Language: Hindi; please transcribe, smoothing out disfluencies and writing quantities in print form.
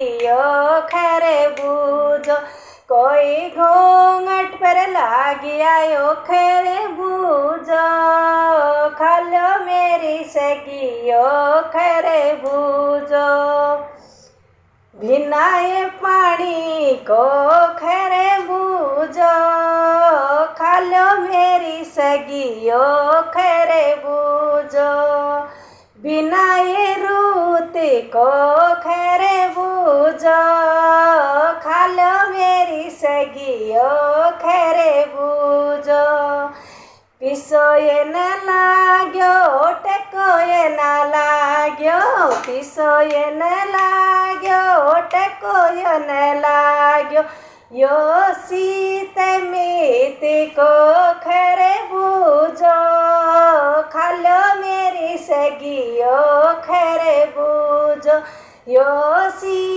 यो खरे बूझो कोई घूंघट पर लागी आयो खरे बूझो खालो मेरी सगियो खरे बूझो भिनाए पानी को खरे बूझो खालो मेरी सगियो खरे बूझो बिनाए रूती को खरे बूझो खालो मेरी सगियो खरे बूझो पीसो ये न लाग्यो टेको ये न लाग्यो पीसो ये न लाग्यो टेको ये न लाग्यो यो शीत मीति को खरे बूझो खालो मेरी सगियो खरे बूझो यो शी